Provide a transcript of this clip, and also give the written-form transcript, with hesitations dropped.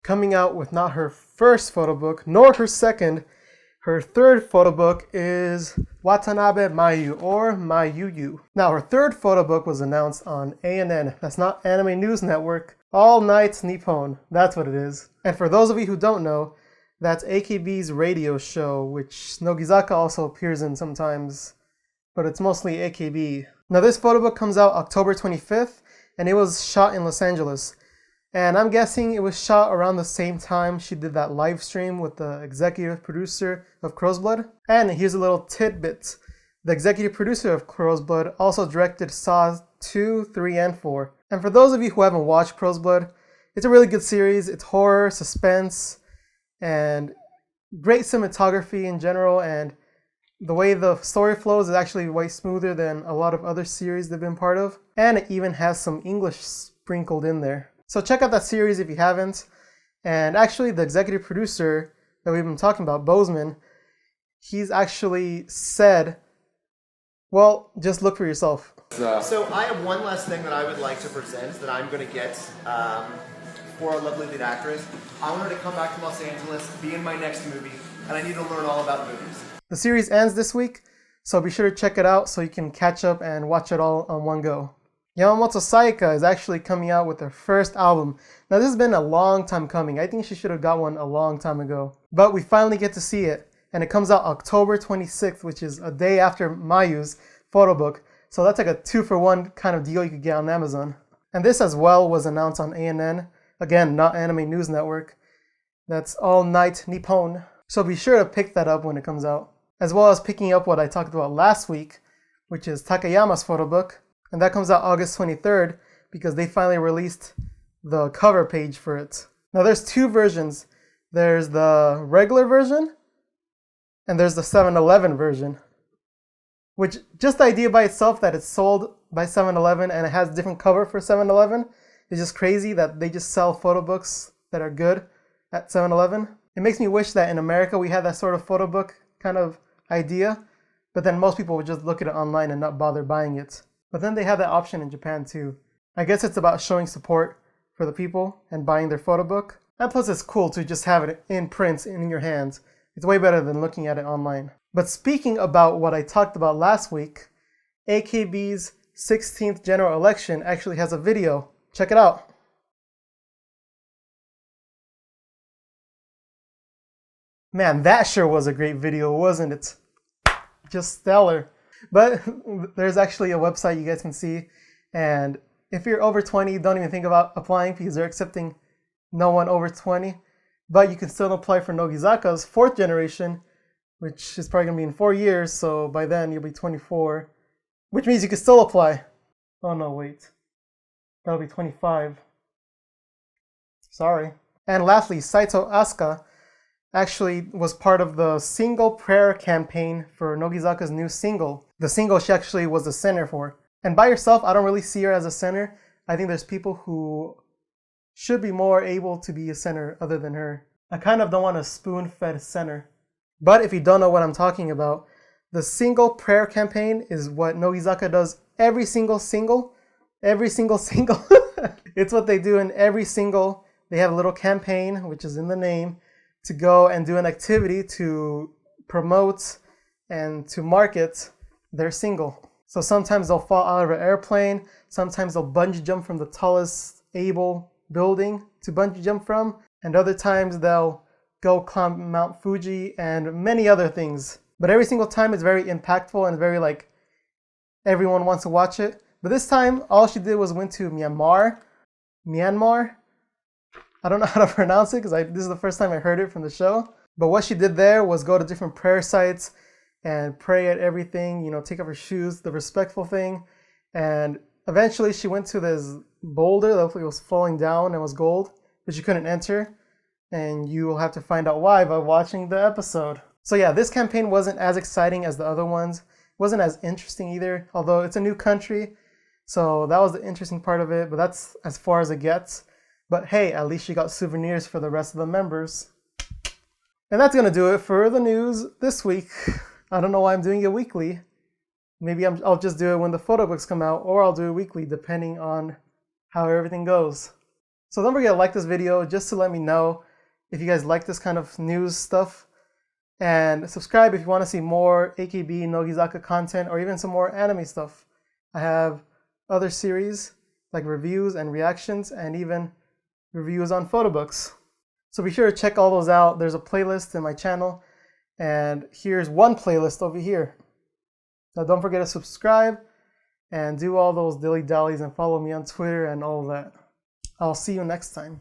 coming out with not her first photo book, nor her second. Her third photo book is Watanabe Mayu, or Mayuyu. Now, her third photo book was announced on ANN. That's not Anime News Network. All Night Nippon. That's what it is. And for those of you who don't know, that's AKB's radio show, which Nogizaka also appears in sometimes, but it's mostly AKB. Now, this photo book comes out October 25th, and it was shot in Los Angeles. And I'm guessing it was shot around the same time she did that live stream with the executive producer of Crow's Blood. And here's a little tidbit. The executive producer of Crow's Blood also directed Saw 2, 3, and 4. And for those of you who haven't watched Crow's Blood, it's a really good series. It's horror, suspense, and great cinematography in general. And the way the story flows is actually way smoother than a lot of other series they've been part of. And it even has some English sprinkled in there. So check out that series if you haven't. And actually, the executive producer that we've been talking about, Bozeman, he's actually said, well, just look for yourself. So I have one last thing that I would like to present that I'm going to get for our lovely lead actress. I want her to come back to Los Angeles, be in my next movie, and I need to learn all about movies. The series ends this week, so be sure to check it out so you can catch up and watch it all on one go. Yamamoto Sayaka is actually coming out with her first album. Now, this has been a long time coming. I think she should have got one a long time ago. But we finally get to see it, and it comes out October 26th, which is a day after Mayu's photo book. So that's like a 2-for-1 kind of deal you could get on Amazon. And this as well was announced on ANN. Again, not Anime News Network. That's All Night Nippon. So be sure to pick that up when it comes out. As well as picking up what I talked about last week, which is Takayama's photo book. And that comes out August 23rd because they finally released the cover page for it. Now there's two versions. There's the regular version and there's the 7-Eleven version. Which, just the idea by itself that it's sold by 7-Eleven and it has different cover for 7-Eleven is just crazy that they just sell photo books that are good at 7-Eleven. It makes me wish that in America we had that sort of photo book kind of idea, but then most people would just look at it online and not bother buying it. But then they have that option in Japan too. I guess it's about showing support for the people and buying their photo book. And plus it's cool to just have it in print in your hands. It's way better than looking at it online. But speaking about what I talked about last week, AKB's 16th general election actually has a video. Check it out. Man, that sure was a great video, wasn't it? Just stellar. But there's actually a website you guys can see. And if you're over 20, don't even think about applying because they're accepting no one over 20. But you can still apply for Nogizaka's 4th generation, which is probably going to be in 4 years. So by then you'll be 24, which means you can still apply. Oh no, wait. That'll be 25. Sorry. And lastly, Saito Asuka actually was part of the single prayer campaign for Nogizaka's new single. The single she actually was the center for. And by herself, I don't really see her as a center. I think there's people who should be more able to be a center other than her. I kind of don't want a spoon-fed center. But if you don't know what I'm talking about, the single prayer campaign is what Nogizaka does every single single. It's what they do in every single. They have a little campaign, which is in the name, to go and do an activity to promote and to market their single. So sometimes they'll fall out of an airplane, sometimes they'll bungee jump from the tallest able building to bungee jump from, and other times they'll go climb Mount Fuji and many other things. But every single time it's very impactful and very like everyone wants to watch it. But this time all she did was went to Myanmar. I don't know how to pronounce it because this is the first time I heard it from the show. But what she did there was go to different prayer sites and pray at everything, you know, take off her shoes, the respectful thing. And eventually she went to this boulder that was falling down and was gold, but she couldn't enter. And you will have to find out why by watching the episode. So yeah, this campaign wasn't as exciting as the other ones. It wasn't as interesting either, although it's a new country. So that was the interesting part of it, but that's as far as it gets. But hey, at least she got souvenirs for the rest of the members. And that's going to do it for the news this week. I don't know why I'm doing it weekly. Maybe I'll just do it when the photo books come out, or I'll do it weekly, depending on how everything goes. So don't forget to like this video just to let me know if you guys like this kind of news stuff. And subscribe if you want to see more AKB Nogizaka content or even some more anime stuff. I have other series like reviews and reactions and even reviews on photobooks. So be sure to check all those out. There's a playlist in my channel, and here's one playlist over here. Now don't forget to subscribe and do all those dilly-dallies and follow me on Twitter and all of that. I'll see you next time.